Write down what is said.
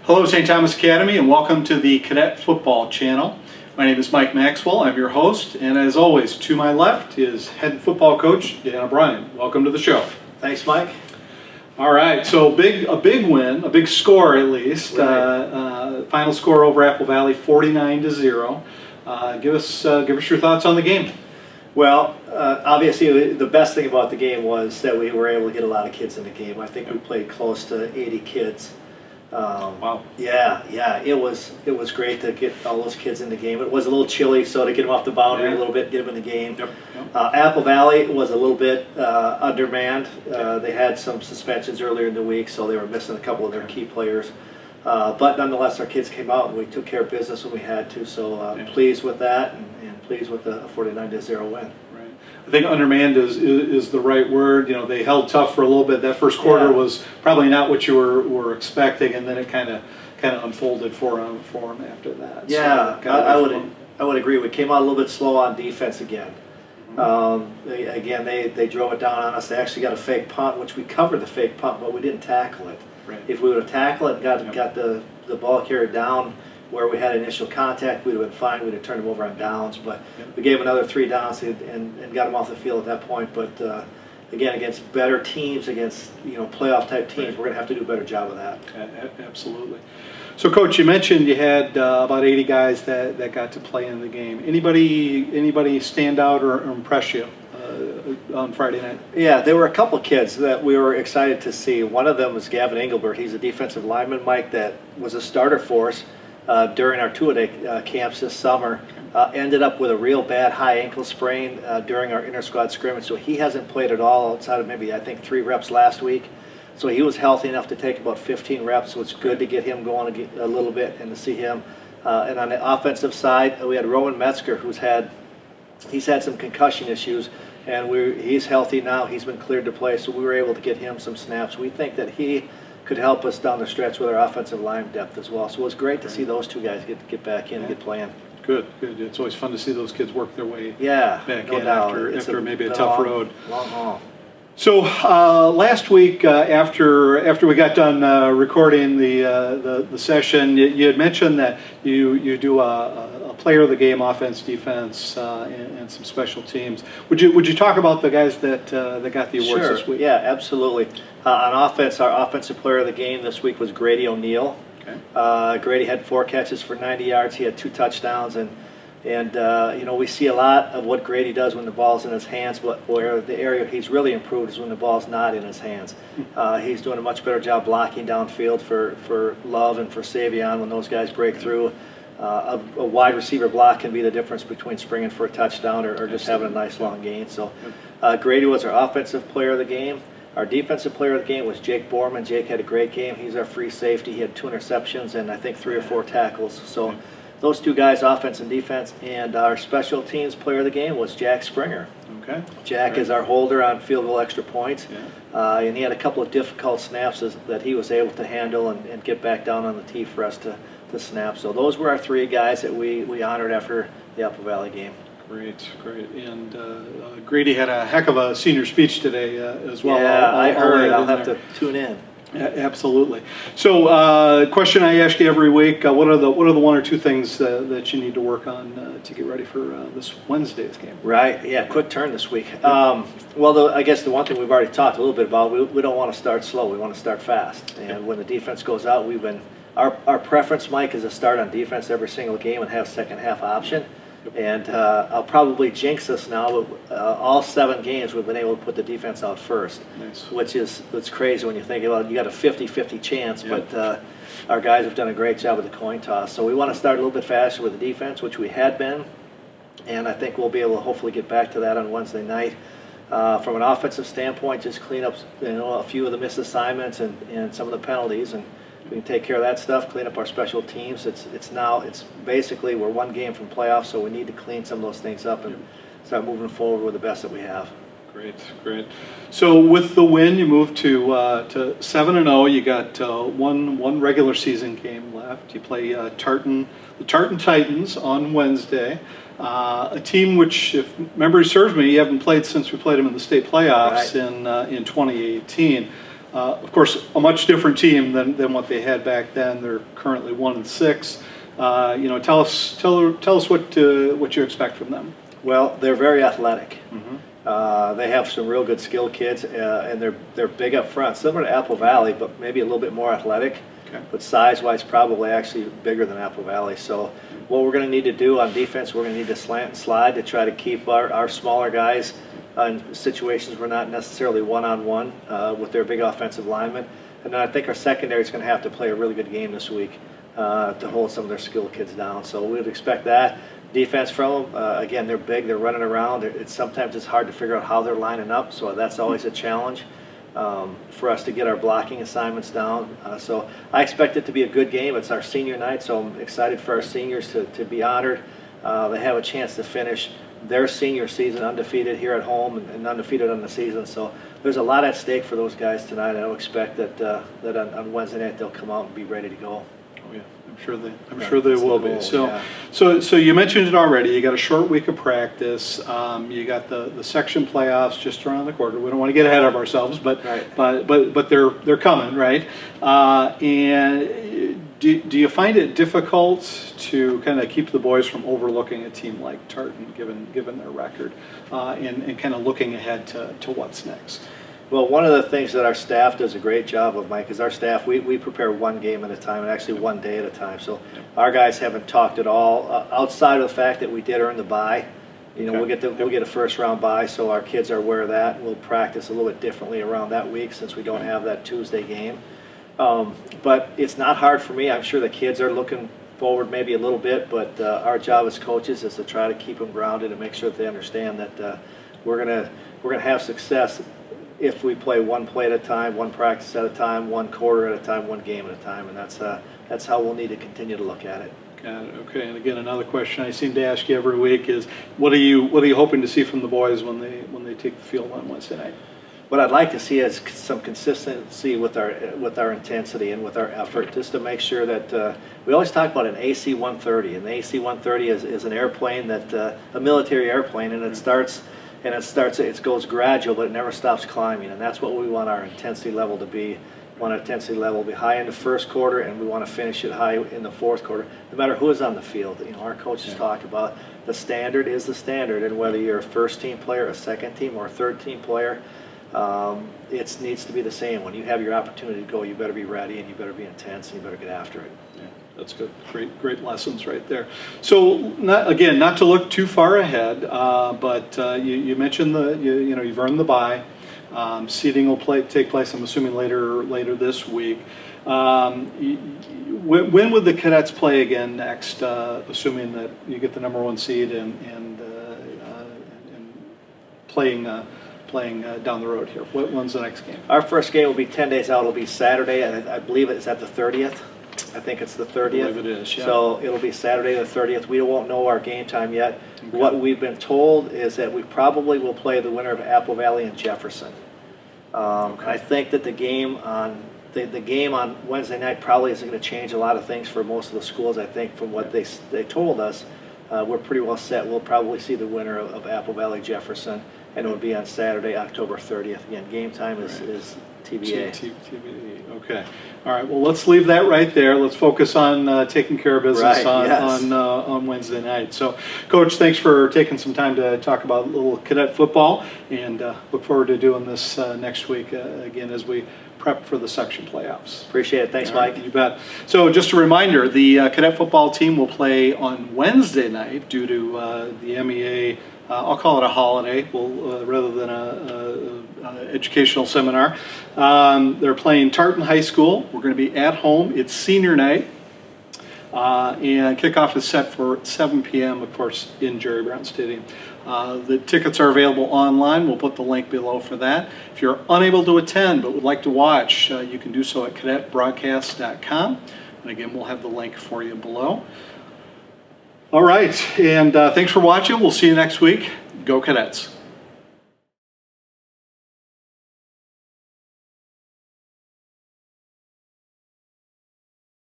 Hello, St. Thomas Academy, and welcome to the Cadet Football Channel. My name is Mike Maxwell. I'm your host, and as always, to my left is head football coach Dan O'Brien. Welcome to the show. Thanks, Mike. All right, so a big win, a big score at least. Right. Final score over Apple Valley, 49-0. Give us your thoughts on the game. Well, obviously the best thing about the game was that we were able to get a lot of kids in the game. I think we played close to 80 kids. Wow. Yeah, it was great to get all those kids in the game. It was a little chilly, so to get them off the boundary a little bit, get them in the game. Yep. Apple Valley was a little bit undermanned. They had some suspensions earlier in the week, so they were missing a couple of their key players. But nonetheless, our kids came out and we took care of business when we had to. So pleased with that and pleased with the 49-0 win. I think undermanned is the right word. You know, they held tough for a little bit. That first quarter was probably not what you were expecting, and then it kind of unfolded for them after that. Yeah, so I would agree. We came out a little bit slow on defense again. They drove it down on us. They actually got a fake punt, which we covered the fake punt, but we didn't tackle it. Right. If we would have tackled it and got the ball carried down where we had initial contact, we'd have been fine. We'd have turned them over on downs, but we gave another 3 downs and got them off the field at that point. But again, against better teams, against playoff type teams, we're going to have to do a better job of that. Absolutely. So, Coach, you mentioned you had about 80 guys that got to play in the game. Anybody stand out or impress you on Friday night? Yeah, there were a couple kids that we were excited to see. One of them was Gavin Engelbert. He's a defensive lineman, Mike, that was a starter for us during our two-a-day camps this summer. Ended up with a real bad high ankle sprain during our inter-squad scrimmage, so he hasn't played at all outside of maybe, I think, 3 reps last week. So he was healthy enough to take about 15 reps, so it's good to get him going a little bit and to see him. And on the offensive side, we had Rowan Metzger, he's had some concussion issues, and he's healthy now. He's been cleared to play, so we were able to get him some snaps. We think that he could help us down the stretch with our offensive line depth as well. So it was great to see those 2 guys get back in and get playing. Good. It's always fun to see those kids work their way back in after maybe a tough road. Long haul. So last week, after we got done recording the session, you had mentioned that you do a player of the game, offense, defense, and some special teams. Would you talk about the guys that got the awards this week? Yeah, absolutely. On offense, our offensive player of the game this week was Grady O'Neill. Okay. Grady had 4 catches for 90 yards. He had 2 touchdowns, and we see a lot of what Grady does when the ball's in his hands, but where the area he's really improved is when the ball's not in his hands. He's doing a much better job blocking downfield for Love and for Savion when those guys break through. A wide receiver block can be the difference between springing for a touchdown or just having a nice long gain. So Grady was our offensive player of the game. Our defensive player of the game was Jake Borman. Jake had a great game. He's our free safety. He had 2 interceptions and I think 3 or 4 tackles. So those 2 guys, offense and defense. And our special teams player of the game was Jack Springer. Okay. Jack is our holder on field goal extra points. And he had a couple of difficult snaps that he was able to handle and get back down on the tee for us to snap. So those were our 3 guys that we honored after the Apple Valley game. Great. And Grady had a heck of a senior speech today as well. Yeah, I heard. I'll have to tune in. Yeah, absolutely. So, question I ask you every week: what are the 1 or 2 things that you need to work on to get ready for this Wednesday's game? Right. Yeah. Quick turn this week. I guess the one thing we've already talked a little bit about. We don't want to start slow. We want to start fast. And when the defense goes out, our preference, Mike, is to start on defense every single game and have second half option. And I'll probably jinx us now, but all 7 games we've been able to put the defense out first, which is crazy when you think about it. You got a 50-50 chance, but our guys have done a great job with the coin toss. So we want to start a little bit faster with the defense, which we had been, and I think we'll be able to hopefully get back to that on Wednesday night. From an offensive standpoint, just clean up a few of the missed assignments and some of the penalties, and we can take care of that stuff, clean up our special teams. It's basically we're 1 game from playoffs, so we need to clean some of those things up and start moving forward with the best that we have. Great. So with the win, you moved to 7-0. You got one regular season game left. You play the Tartan Titans on Wednesday. A team which, if memory serves me, you haven't played since we played them in the state playoffs in 2018. Of course, a much different team than what they had back then. They're currently 1-6. Tell us what you expect from them. Well, they're very athletic. They have some real good skilled kids, and they're big up front, similar to Apple Valley, but maybe a little bit more athletic. Okay. But size-wise, probably actually bigger than Apple Valley. So what we're going to need to do on defense, we're going to need to slant and slide to try to keep our smaller guys in situations where not necessarily one-on-one with their big offensive linemen. And then I think our secondary is going to have to play a really good game this week to hold some of their skilled kids down. So we would expect that. Defense from them, again, they're big, they're running around. Sometimes it's hard to figure out how they're lining up, so that's always a challenge for us to get our blocking assignments down. So I expect it to be a good game. It's our senior night, so I'm excited for our seniors to be honored. They have a chance to finish their senior season undefeated here at home and undefeated on the season. So there's a lot at stake for those guys tonight. I don't expect that on Wednesday night they'll come out and be ready to go. Oh yeah, I'm sure they will be. Yeah. So you mentioned it already. You got a short week of practice. You got the section playoffs just around the corner. We don't want to get ahead of ourselves, but they're coming, right? And do you find it difficult to kind of keep the boys from overlooking a team like Tartan, given their record, and kind of looking ahead to what's next? Well, one of the things that our staff does a great job of, Mike, is our staff, we prepare one game at a time and actually one day at a time. So our guys haven't talked at all outside of the fact that we did earn the bye. We'll get a first round bye, so our kids are aware of that. We'll practice a little bit differently around that week since we don't have that Tuesday game. But it's not hard for me. I'm sure the kids are looking forward maybe a little bit, but our job as coaches is to try to keep them grounded and make sure that they understand that we're gonna have success if we play one play at a time, one practice at a time, one quarter at a time, one game at a time, and that's how we'll need to continue to look at it. Got it. Okay. And again, another question I seem to ask you every week is, what are you hoping to see from the boys when they take the field on Wednesday night? What I'd like to see is some consistency with our intensity and with our effort, just to make sure that we always talk about an AC-130, and the AC-130 is an airplane that a military airplane, and it goes gradual, but it never stops climbing, and that's what we want our intensity level to be. We want our intensity level to be high in the first quarter, and we want to finish it high in the fourth quarter, no matter who is on the field. Our coaches talk about the standard is the standard, and whether you're a first-team player, a second-team, or a third-team player, it needs to be the same. When you have your opportunity to go, you better be ready, and you better be intense, and you better get after it. Yeah, that's good. Great lessons right there. So, not to look too far ahead, but you mentioned you've earned the bye. Seeding will take place, I'm assuming, later this week. When would the Cadets play again next, assuming that you get the #1 seed and playing down the road here? When's the next game? Our first game will be 10 days out. It'll be Saturday, and I believe it's at the 30th. I think it's the 30th. I believe it is, yeah. So it'll be Saturday the 30th. We won't know our game time yet. Okay. What we've been told is that we probably will play the winner of Apple Valley and Jefferson. I think that the game on Wednesday night probably isn't going to change a lot of things for most of the schools. I think from what they told us, we're pretty well set. We'll probably see the winner of Apple Valley Jefferson, and it will be on Saturday, October 30th. Again, game time is TBA. TBA. Okay. All right. Well, let's leave that right there. Let's focus on taking care of business on Wednesday night. So, Coach, thanks for taking some time to talk about a little cadet football, and look forward to doing this next week again as we prep for the section playoffs. Appreciate it. Thanks, Mike. You bet. So just a reminder, the cadet football team will play on Wednesday night due to the MEA, I'll call it a holiday rather than an educational seminar. They're playing Tartan High School. We're going to be at home. It's senior night. And kickoff is set for 7 p.m., of course, in Jerry Brown Stadium. The tickets are available online. We'll put the link below for that. If you're unable to attend but would like to watch, you can do so at cadetbroadcast.com. And again, we'll have the link for you below. All right, and thanks for watching. We'll see you next week. Go Cadets.